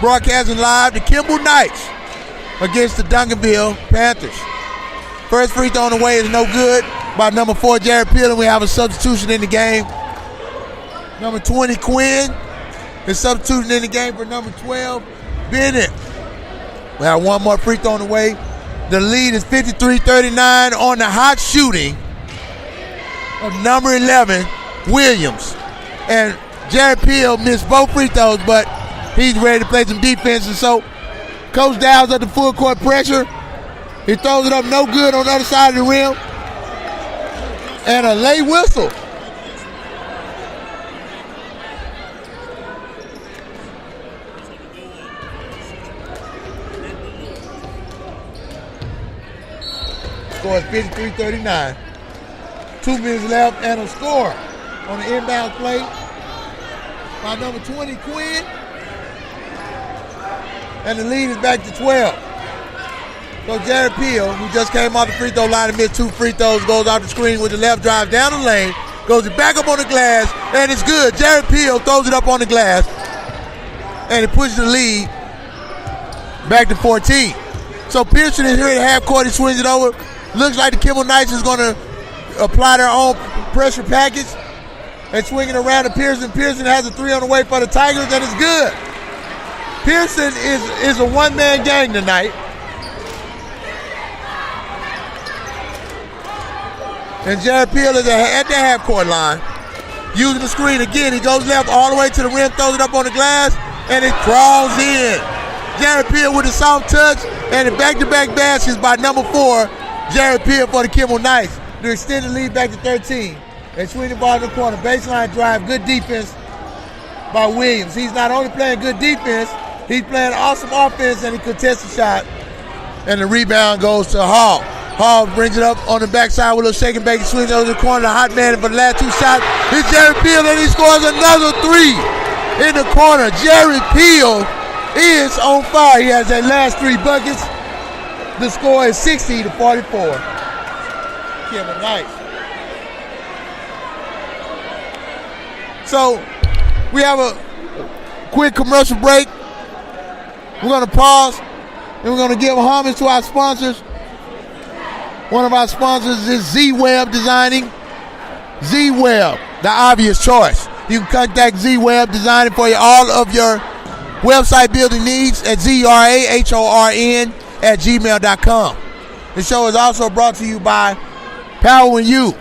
broadcasting live, the Kimball Knights against the Duncanville Panthers. First free throw on the way is no good by number 4, Jared Peel, and we have a substitution in the game. Number 20, Quinn, is substituting in the game for number 12, Bennett. We have one more free throw on the way. The lead is 53-39 on the hot shooting of number 11, Williams. And Jared Peel missed both free throws, but he's ready to play some defense. And so Coach Dow's at the full court pressure. He throws it up no good on the other side of the rim. And a late whistle. Score is 53-39. 2 minutes left and a score on the inbound play by number 20, Quinn. And the lead is back to 12. So Jared Peel, who just came off the free throw line and missed 2 free throws, goes off the screen with the left drive down the lane, goes it back up on the glass, and it's good. Jared Peel throws it up on the glass, and it pushes the lead back to 14. So Pearson is here at half court. He swings it over. Looks like the Kimball Knights is going to apply their own pressure package and swing it around to Pearson. Pearson has a 3 on the way for the Tigers, and it's good. Pearson is a one-man gang tonight. And Jared Peel is at the half-court line. Using the screen again. He goes left all the way to the rim, throws it up on the glass, and it crawls in. Jared Peel with a soft touch, and the back-to-back baskets by number 4, Jared Peel for the Kimball Knights to extend the lead back to 13. They swing the ball in the corner. Baseline drive, good defense by Williams. He's not only playing good defense, he's playing awesome offense, and he contests the shot. And the rebound goes to Hall. Hall brings it up on the backside with a little shake and bake. He swings over the corner. The hot man for the last 2 shots. It's Jared Peel, and he scores another 3 in the corner. Jared Peel is on fire. He has that last 3 buckets. The score is 60-44. Kimball Knights. So we have a quick commercial break. We're going to pause, and we're going to give homage to our sponsors. One of our sponsors is Z-Web Designing. Z-Web, the obvious choice. You can contact Z-Web Designing for all of your website building needs at zrahorn@gmail.com. The show is also brought to you by Power When You.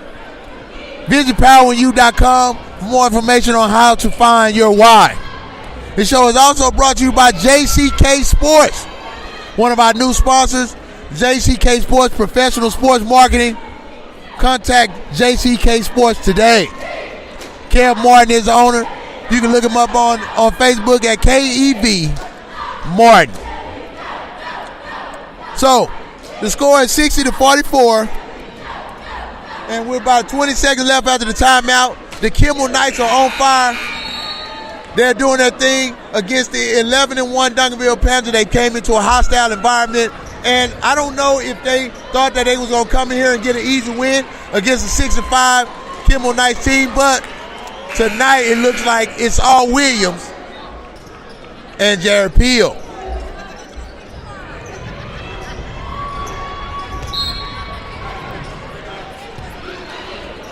Visit powerwhenyou.com for more information on how to find your why. The show is also brought to you by JCK Sports, one of our new sponsors. JCK Sports, professional sports marketing. Contact JCK Sports today. Kev Martin is the owner. You can look him up on Facebook at KEV Martin. So, the score is 60-44. And we're about 20 seconds left after the timeout. The Kimball Knights are on fire. They're doing their thing against the 11-1 Duncanville Panthers. They came into a hostile environment. And I don't know if they thought that they was going to come in here and get an easy win against a 6-5 Kimball Knights team. But tonight it looks like it's all Williams and Jared Peel.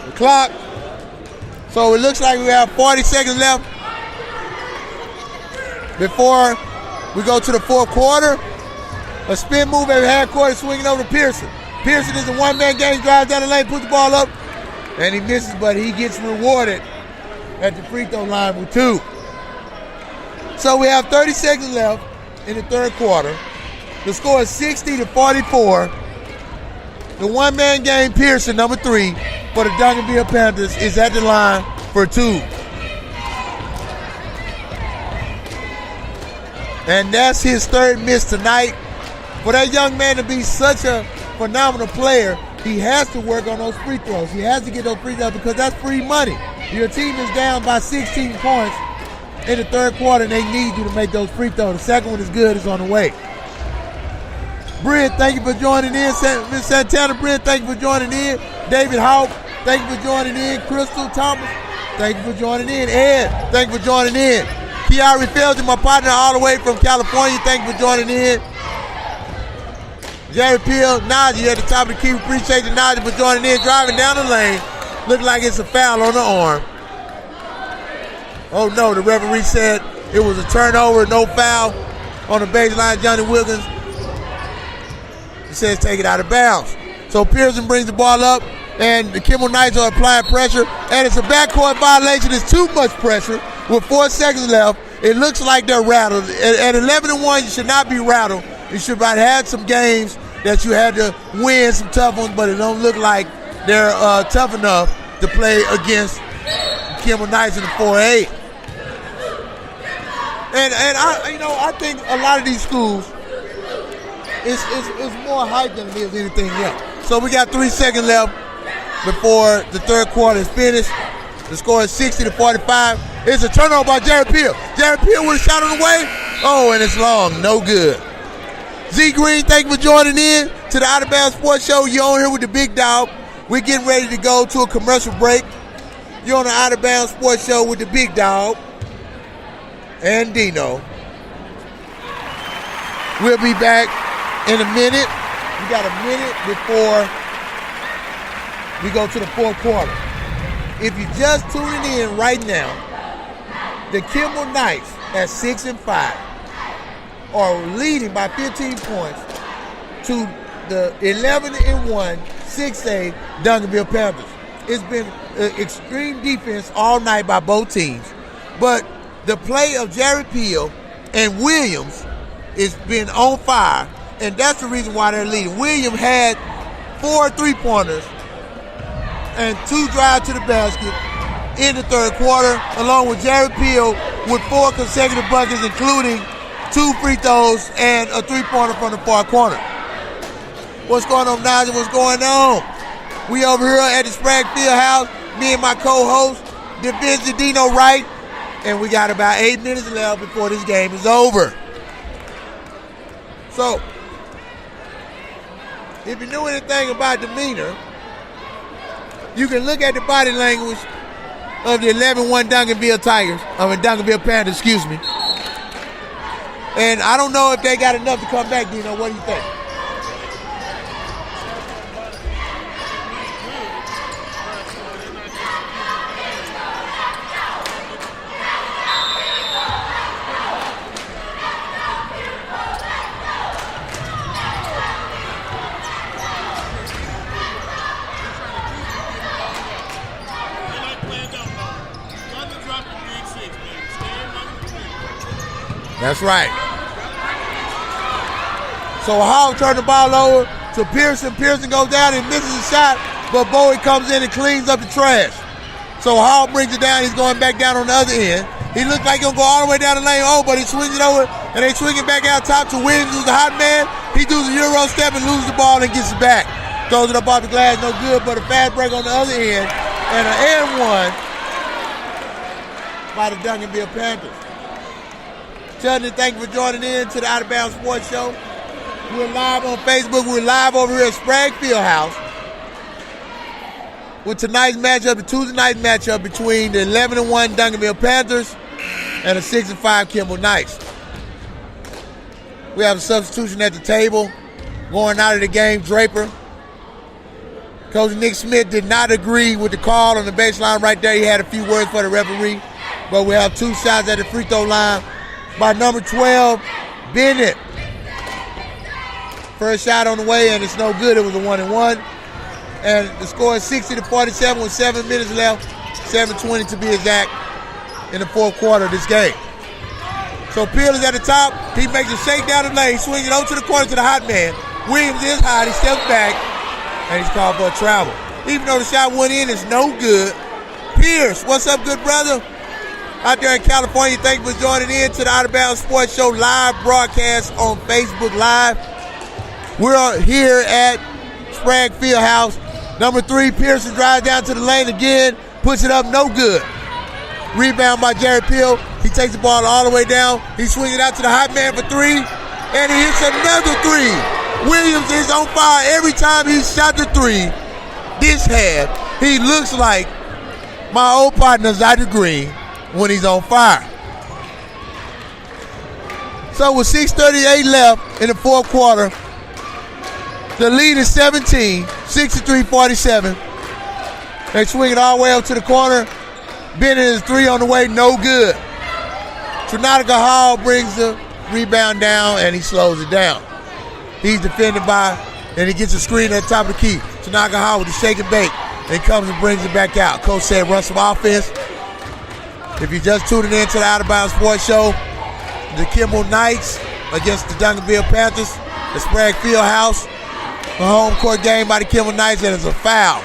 The clock. So it looks like we have 40 seconds left before we go to the 4th quarter. A spin move at half court, swinging over to Pearson. Pearson is a one-man game, drives down the lane, puts the ball up, and he misses, but he gets rewarded at the free throw line with 2. So we have 30 seconds left in the 3rd quarter. The score is 60-44. The one-man game, Pearson, number 3, for the Duncanville Panthers, is at the line for 2. And that's his 3rd miss tonight. For that young man to be such a phenomenal player, he has to work on those free throws. He has to get those free throws because that's free money. Your team is down by 16 points in the 3rd quarter, and they need you to make those free throws. The second one is good. It's on the way. Brent, thank you for joining in. Miss Santana, Brent, thank you for joining in. David Hawk, thank you for joining in. Crystal Thomas, thank you for joining in. Ed, thank you for joining in. Kiari Fields, my partner all the way from California. Thank you for joining in. Jerry Peel, Najee at the top of the key. Appreciate you, Najee, for joining in. Driving down the lane. Looked like it's a foul on the arm. Oh no, the referee said it was a turnover, no foul on the baseline. Johnny Wilkins, he says take it out of bounds. So Pearson brings the ball up, and the Kimball Knights are applying pressure, and it's a backcourt violation. It's too much pressure with 4 seconds left. It looks like they're rattled. At 11-1, you should not be rattled. You should have had some games that you had to win, some tough ones, but it don't look like they're tough enough to play against Kimball Knights in the 4A. And I think a lot of these schools, it's more hype than it is anything else. So we got 3 seconds left before the third quarter is finished. The score is 60-45. It's a turnover by Jared Peel. Jared Peel with a shot on the way. Oh, and it's long. No good. Z Green, thank you for joining in to the Out of Bounds Sports Show. You're on here with the big dog. We're getting ready to go to a commercial break. You're on the Out of Bounds Sports Show with the big dog and Dino. We'll be back in a minute. We got a minute before we go to the fourth quarter. If you're just tuning in right now, the Kimball Knights at 6-5 are leading by 15 points to the 11-1 6A Duncanville Panthers. It's been extreme defense all night by both teams, but the play of Jerry Peel and Williams has been on fire, and that's the reason why they're leading. Williams had 4 3-pointers and 2 drives to the basket in the third quarter, along with Jerry Peel with 4 consecutive buckets, including 2 free throws and a 3-pointer from the far corner. What's going on, Najee? What's going on? We over here at the Sprague Fieldhouse, me and my co-host, Division Dino Wright, and we got about 8 minutes left before this game is over. So, if you knew anything about demeanor, you can look at the body language of the 11-1 Duncanville Duncanville Panthers, excuse me. And I don't know if they got enough to come back, Dino. What do you think? That's right. So Hall turned the ball over to Pearson. Pearson goes down and misses a shot, but Bowie comes in and cleans up the trash. So Hall brings it down. He's going back down on the other end. He looks like he'll go all the way down the lane. Oh, but he swings it over, and they swing it back out top to Williams, who's the hot man. He does a Euro step and loses the ball and gets it back. Throws it up off the glass, no good, but a fast break on the other end, and an and one by the Duncanville Panthers. Chudney, thank you for joining in to the Out of Bounds Sports Show. We're live on Facebook. We're live over here at Sprague Fieldhouse with tonight's matchup, the Tuesday night matchup between the 11-1 Duncanville Panthers and the 6-5 Kimball Knights. We have a substitution at the table. Going out of the game, Draper. Coach Nick Smith did not agree with the call on the baseline right there. He had a few words for the referee, but we have 2 shots at the free throw line by number 12, Bennett. First shot on the way, and it's no good. It was a 1-and-1. And the score is 60-47 with 7 minutes left, 7:20 to be exact, in the fourth quarter of this game. So Peel is at the top. He makes a shake down the lane, swings it over to the corner to the hot man. Williams is hot. He steps back, and he's called for a travel. Even though the shot went in, it's no good. Pierce, what's up, good brother? Out there in California, thank you for joining in to the Out of Bounds Sports Show live broadcast on Facebook Live. We're here at Sprague Fieldhouse. Number 3, Pearson drives down to the lane again, puts it up, no good. Rebound by Jared Peel. He takes the ball all the way down. He swings it out to the hot man for 3, and he hits another 3. Williams is on fire every time he shot the 3 this half. He looks like my old partner, Zyder Green, when he's on fire. So with 6:38 left in the fourth quarter, the lead is 17, 63-47. They swing it all the way up to the corner. Bennett is three on the way, no good. Trinatica Hall brings the rebound down, and he slows it down. He's defended by, and he gets a screen at the top of the key. Trinatica Hall with the shake and bake, and he comes and brings it back out. Coach said run some offense. If you just tuning in to the Out of Bounds Sports Show, the Kimball Knights against the Duncanville Panthers, the Sprague Fieldhouse, a home court game by the Kimball Knights, and it's a foul.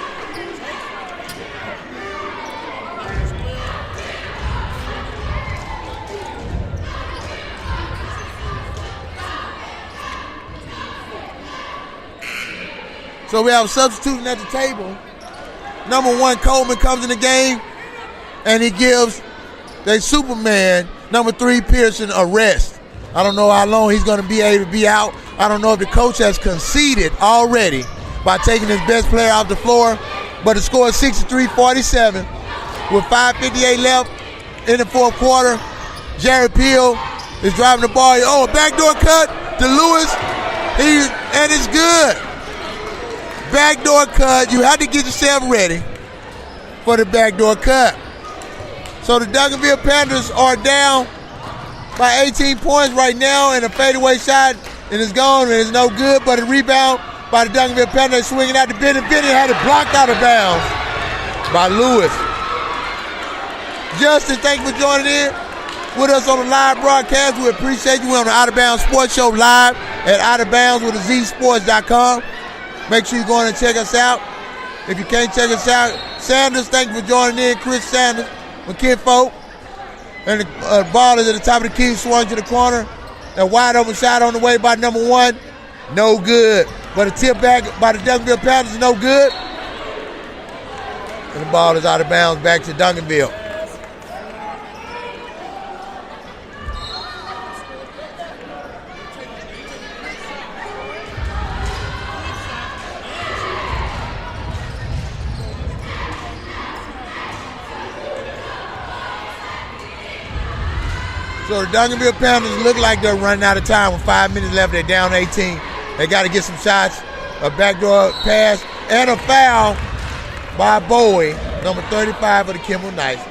So we have a substitution at the table. Number 1, Coleman, comes in the game, and he gives the Superman, number 3, Pearson, a rest. I don't know how long he's going to be able to be out. I don't know if the coach has conceded already by taking his best player off the floor, but the score is 63-47 with 5:58 left in the fourth quarter. Jared Peel is driving the ball. Oh, a backdoor cut to Lewis, and it's good. Backdoor cut. You have to get yourself ready for the backdoor cut. So the Duncanville Panthers are down by 18 points right now, and a fadeaway shot, and it's gone, and it's no good, but a rebound by the Duncanville Panthers swinging out to Bennett. Bennett had it blocked out of bounds by Lewis. Justin, thank you for joining in with us on the live broadcast. We appreciate you. We're on the Out of Bounds Sports Show live at outofbounds.com. Make sure you go in and check us out. If you can't check us out, Sanders, thank you for joining in. Chris Sanders, McKinfolk. And the ball is at the top of the key, swung to the corner. A wide open shot on the way by number 1. No good. But a tip back by the Duncanville Panthers is no good. And the ball is out of bounds back to Duncanville. So the Duncanville Panthers look like they're running out of time with 5 minutes left. They're down 18. They got to get some shots. A backdoor pass and a foul by Bowie, number 35 for the Kimball Knights.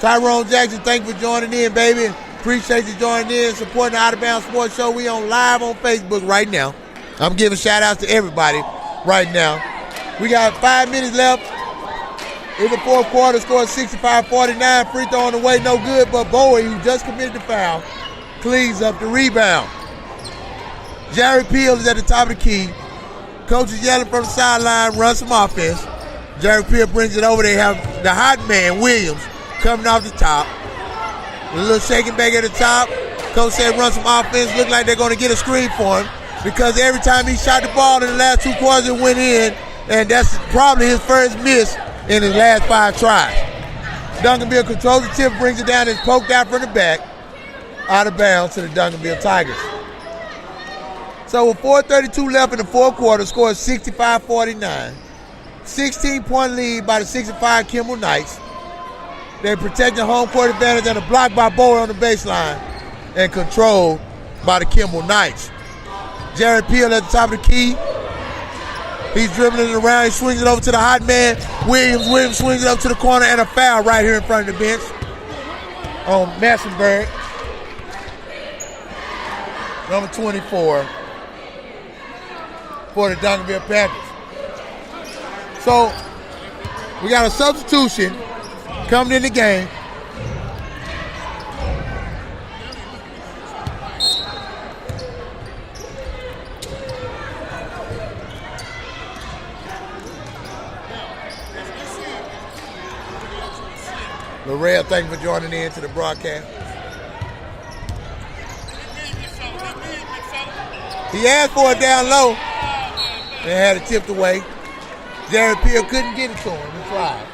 Tyrone Jackson, thank you for joining in, baby. Appreciate you joining in, supporting the Out of Bounds Sports Show. We on live on Facebook right now. I'm giving shout outs to everybody right now. We got 5 minutes left. In the fourth quarter, scored 65-49. Free throw on the way, no good, but Bowie, who just committed the foul, cleans up the rebound. Jared Peel is at the top of the key. Coach is yelling from the sideline, run some offense. Jared Peel brings it over. They have the hot man, Williams, coming off the top. A little shaking back at the top. Coach said run some offense. Look like they're going to get a screen for him because every time he shot the ball in the last 2 quarters, it went in, and that's probably his first miss in his last 5 tries. Duncanville controls the tip, brings it down, and poked out from the back, out of bounds to the Duncanville Tigers. So with 4:32 left in the fourth quarter, score is 65-49. 16-point lead by the 65 Kimball Knights. They protect the home court advantage and a block by Bowie on the baseline and controlled by the Kimball Knights. Jared Peel at the top of the key. He's dribbling it around. He swings it over to the hot man. Williams swings it up to the corner, and a foul right here in front of the bench on Massenberg. Number 24 for the Duncanville Panthers. So we got a substitution coming in the game. Lorel, thank you for joining in to the broadcast. He asked for it down low and had it tipped away. Jared Peel couldn't get it to him. He tried.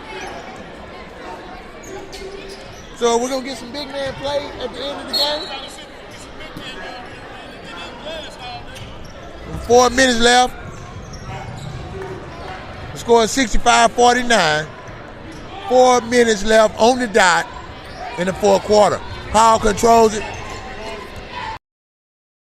So we're going to get some big man play at the end of the game. 4 minutes left. The score is 65-49. 4 minutes left on the dot in the fourth quarter. Hall controls it.